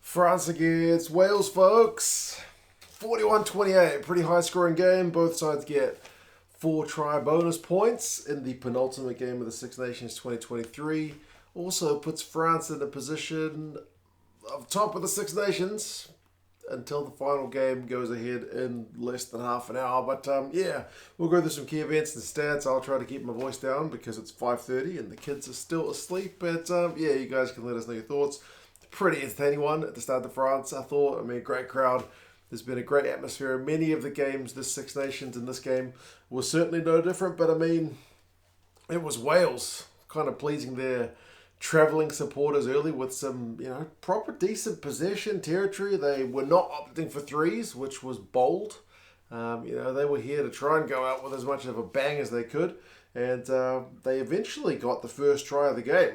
France against Wales, folks. 41-28, pretty high scoring game. Both sides get 4 try bonus points in the penultimate game of the Six Nations 2023. Also puts France in a position of top of the Six Nations until the final game goes ahead in less than half an hour. But yeah, we'll go through some key events and stats. I'll try to keep my voice down because it's 5:30 and the kids are still asleep. But yeah, you guys can let us know your thoughts. Pretty entertaining one at the start of France, I thought. I mean, great crowd. There's been a great atmosphere in many of the games. This Six Nations in this game was certainly no different. But I mean, it was Wales kind of pleasing their travelling supporters early with some, proper decent possession territory. They were not opting for threes, which was bold. They were here to try and go out with as much of a bang as they could. And they eventually got the first try of the game.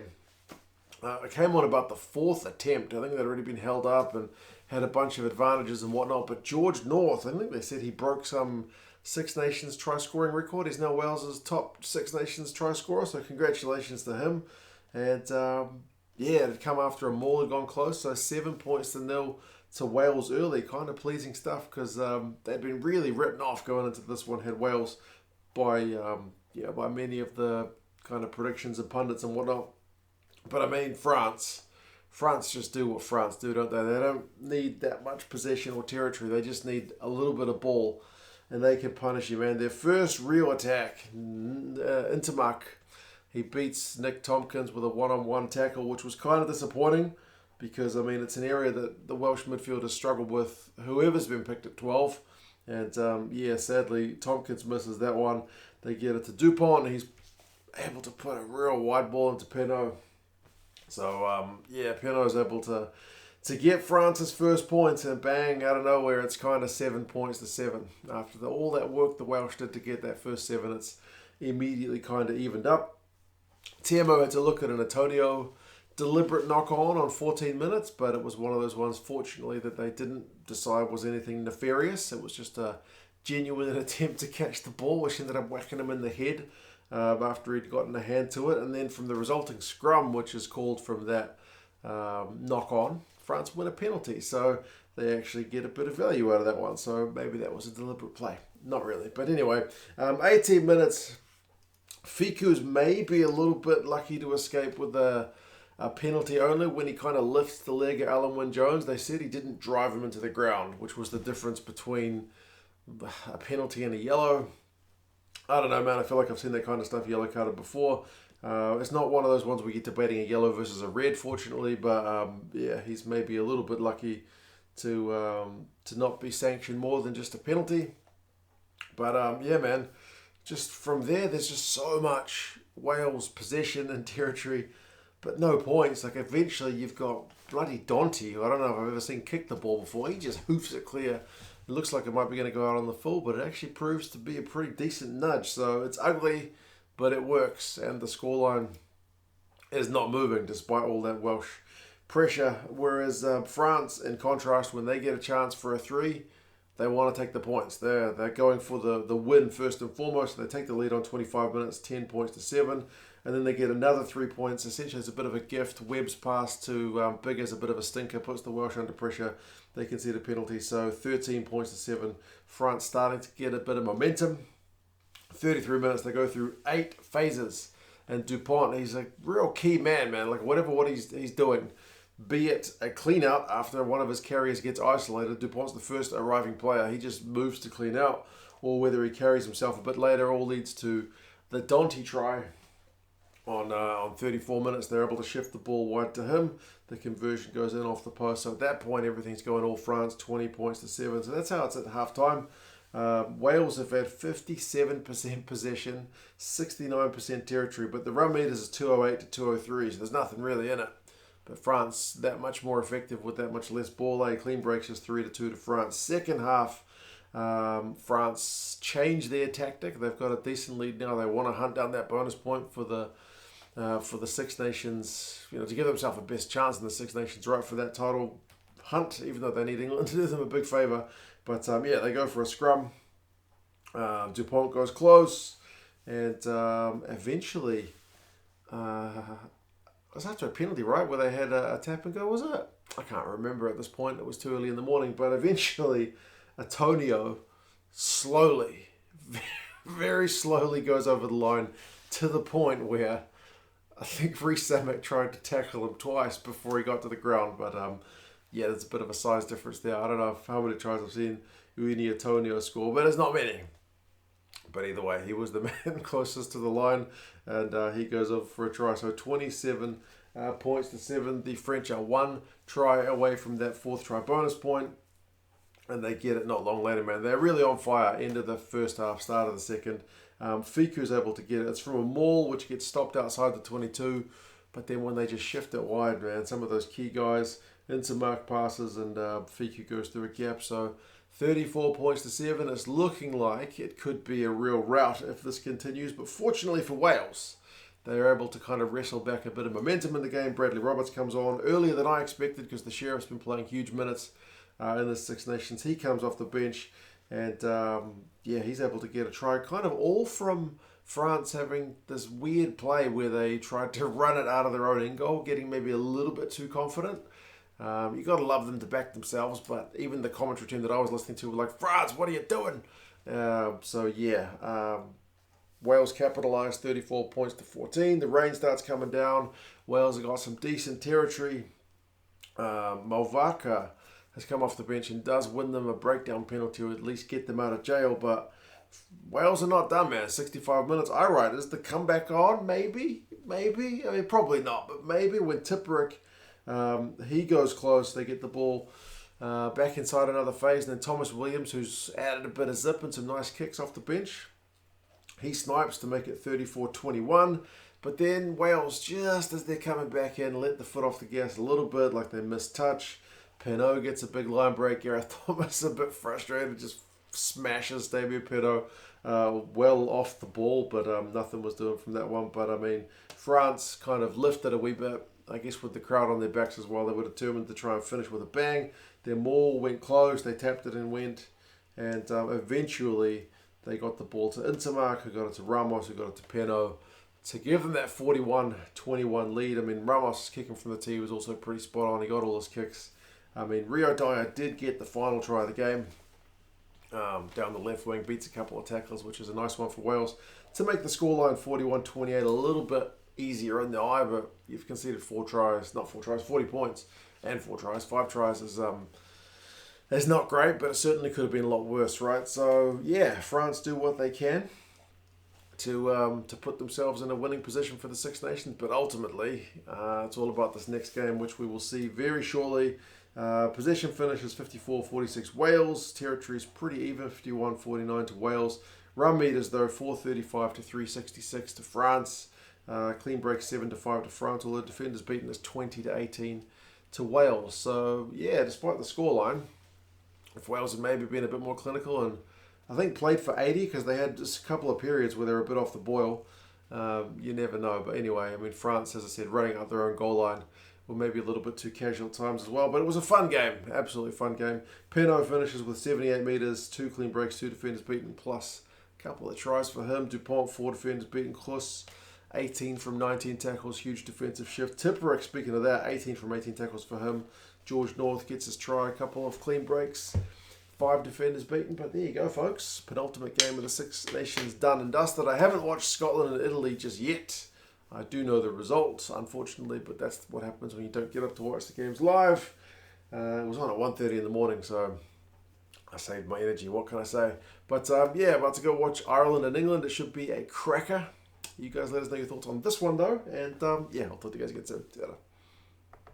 It came on about the 4th attempt. I think they'd already been held up and had a bunch of advantages and whatnot. But George North, I think they said he broke some Six Nations try-scoring record. He's now Wales's top Six Nations try-scorer, so congratulations to him. And it had come after a maul had gone close, so 7 points to 0 to Wales early. Kind of pleasing stuff because they'd been really written off going into this one. Had Wales by many of the kind of predictions and pundits and whatnot. But I mean, France just do what France do, don't they? They don't need that much possession or territory. They just need a little bit of ball, and they can punish you, man. Their first real attack, Ntamack, he beats Nick Tompkins with a one-on-one tackle, which was kind of disappointing because, I mean, it's an area that the Welsh midfielders struggled with, whoever's been picked at 12. And, sadly, Tompkins misses that one. They get it to Dupont, and he's able to put a real wide ball into Penaud. So, Penaud's able to get France's first points, and bang, out of nowhere, it's kind of 7 points to 7. After all that work the Welsh did to get that first 7, it's immediately kind of evened up. Thibaud had to look at an Atonio deliberate knock-on 14 minutes, but it was one of those ones, fortunately, that they didn't decide was anything nefarious. It was just a genuine attempt to catch the ball, which ended up whacking him in the head after he'd gotten a hand to it. And then from the resulting scrum, which is called from that knock-on, France win a penalty. So they actually get a bit of value out of that one. So maybe that was a deliberate play. Not really. But anyway, 18 minutes. Fickou's maybe a little bit lucky to escape with a penalty only when he kind of lifts the leg of Alun Wyn Jones. They said he didn't drive him into the ground, which was the difference between a penalty and a yellow. I don't know, man. I feel like I've seen that kind of stuff yellow carded before. It's not one of those ones we get debating a yellow versus a red, fortunately. But he's maybe a little bit lucky to not be sanctioned more than just a penalty. But man, just from there, there's just so much Wales possession and territory, but no points. Like eventually, you've got bloody Danty, who I don't know if I've ever seen kick the ball before. He just hoofs it clear. It looks like it might be going to go out on the full, but it actually proves to be a pretty decent nudge. So it's ugly, but it works, and the scoreline is not moving despite all that Welsh pressure. Whereas France, in contrast, when they get a chance for a 3, they want to take the points. They're going for the win first and foremost. They take the lead on 25 minutes, 10 points to 7. And then they get another 3 points. Essentially, it's a bit of a gift. Webb's pass to Big as a bit of a stinker, puts the Welsh under pressure. They concede a penalty. So 13 points to 7. France starting to get a bit of momentum. 33 minutes, they go through 8 phases. And Dupont, he's a real key man. Like what he's doing. Be it a clean out after one of his carriers gets isolated. Dupont's the first arriving player. He just moves to clean out. Or whether he carries himself a bit later, all leads to the Danty try. On 34 minutes, they're able to shift the ball wide to him. The conversion goes in off the post. So at that point, everything's going all France, 20 points to 7. So that's how it's at halftime. Wales have had 57% possession, 69% territory, but the run meters is 208 to 203, so there's nothing really in it. But France, that much more effective with that much less ball. Clean breaks is 3-2 to France. Second half, France changed their tactic. They've got a decent lead now. They want to hunt down that bonus point for the Six Nations, to give themselves a best chance in the Six Nations right for that title hunt, even though they need England to do them a big favour. But they go for a scrum. Dupont goes close, and eventually, it was after a penalty, right, where they had a tap and go, was it? I can't remember at this point. It was too early in the morning. But eventually, Atonio slowly, very slowly goes over the line to the point where I think Rees-Zammit tried to tackle him twice before he got to the ground. But yeah, there's a bit of a size difference there. I don't know how many tries I've seen Uini Atonio score, but it's not many. But either way, he was the man closest to the line, and he goes over for a try. So 27 points to 7. The French are 1 try away from that 4th try bonus point, and they get it not long later, man. They're really on fire. End of the first half, start of the second. Fikkou's able to get it. It's from a maul, which gets stopped outside the 22, but then when they just shift it wide, man, some of those key guys, Ntamack passes, and Fickou goes through a gap. So 34 points to 7. It's looking like it could be a real rout if this continues. But fortunately for Wales, they are able to kind of wrestle back a bit of momentum in the game. Bradley Roberts comes on earlier than I expected because the Sheriff's been playing huge minutes in the Six Nations. He comes off the bench and, yeah, he's able to get a try. Kind of all from France having this weird play where they tried to run it out of their own end goal, getting maybe a little bit too confident. You got to love them to back themselves, but even the commentary team that I was listening to were like, France, what are you doing? So yeah, Wales capitalised 34 points to 14. The rain starts coming down. Wales have got some decent territory. Mauvaka has come off the bench and does win them a breakdown penalty to at least get them out of jail, but Wales are not done, man. 65 minutes. All right, is the comeback on? Maybe. I mean, probably not, but maybe when Tipperick, he goes close, they get the ball back inside another phase, and then Thomas Williams, who's added a bit of zip and some nice kicks off the bench, he snipes to make it 34-21. But then Wales, just as they're coming back in, let the foot off the gas a little bit, like they missed touch. Penaud gets a big line break. Gareth Thomas a bit frustrated, just smashes Damian Peato well off the ball, but nothing was doing from that one. But I mean, France kind of lifted a wee bit, I guess with the crowd on their backs as well. They were determined to try and finish with a bang. Their maul went close, they tapped it and went, and eventually they got the ball to Ntamack, who got it to Ramos, who got it to Penaud, to give them that 41-21 lead. I mean, Ramos' kicking from the tee was also pretty spot on. He got all his kicks. I mean, Rio Dyer did get the final try of the game. Down the left wing, beats a couple of tackles, which is a nice one for Wales, to make the scoreline 41-28 a little bit easier in the eye, but you've conceded 40 points, and 4 tries. 5 tries is not great, but it certainly could have been a lot worse, right? So yeah, France do what they can to put themselves in a winning position for the Six Nations, but ultimately it's all about this next game, which we will see very shortly. Possession finishes 54-46 Wales. Territory's pretty even, 51-49 to Wales. Run meters though 435 to 366 to France. Clean break 7-5 to France, although defenders beaten is 20-18 to Wales. So yeah, despite the scoreline, if Wales had maybe been a bit more clinical and I think played for 80 because they had just a couple of periods where they were a bit off the boil, you never know. But anyway, I mean, France, as I said, running out their own goal line, or maybe a little bit too casual at times as well. But it was a fun game, absolutely fun game. Penaud finishes with 78 metres, 2 clean breaks, 2 defenders beaten, plus a couple of tries for him. Dupont, 4 defenders beaten. Cros, 18 from 19 tackles, huge defensive shift. Tipperick, speaking of that, 18 from 18 tackles for him. George North gets his try, a couple of clean breaks, 5 defenders beaten. But there you go, folks. Penultimate game of the Six Nations done and dusted. I haven't watched Scotland and Italy just yet. I do know the results, unfortunately, but that's what happens when you don't get up to watch the games live. It was on at 1:30 in the morning, so I saved my energy. What can I say? But yeah, about to go watch Ireland and England. It should be a cracker. You guys let us know your thoughts on this one, though. And yeah, I'll talk to you guys again soon. Ta-ra.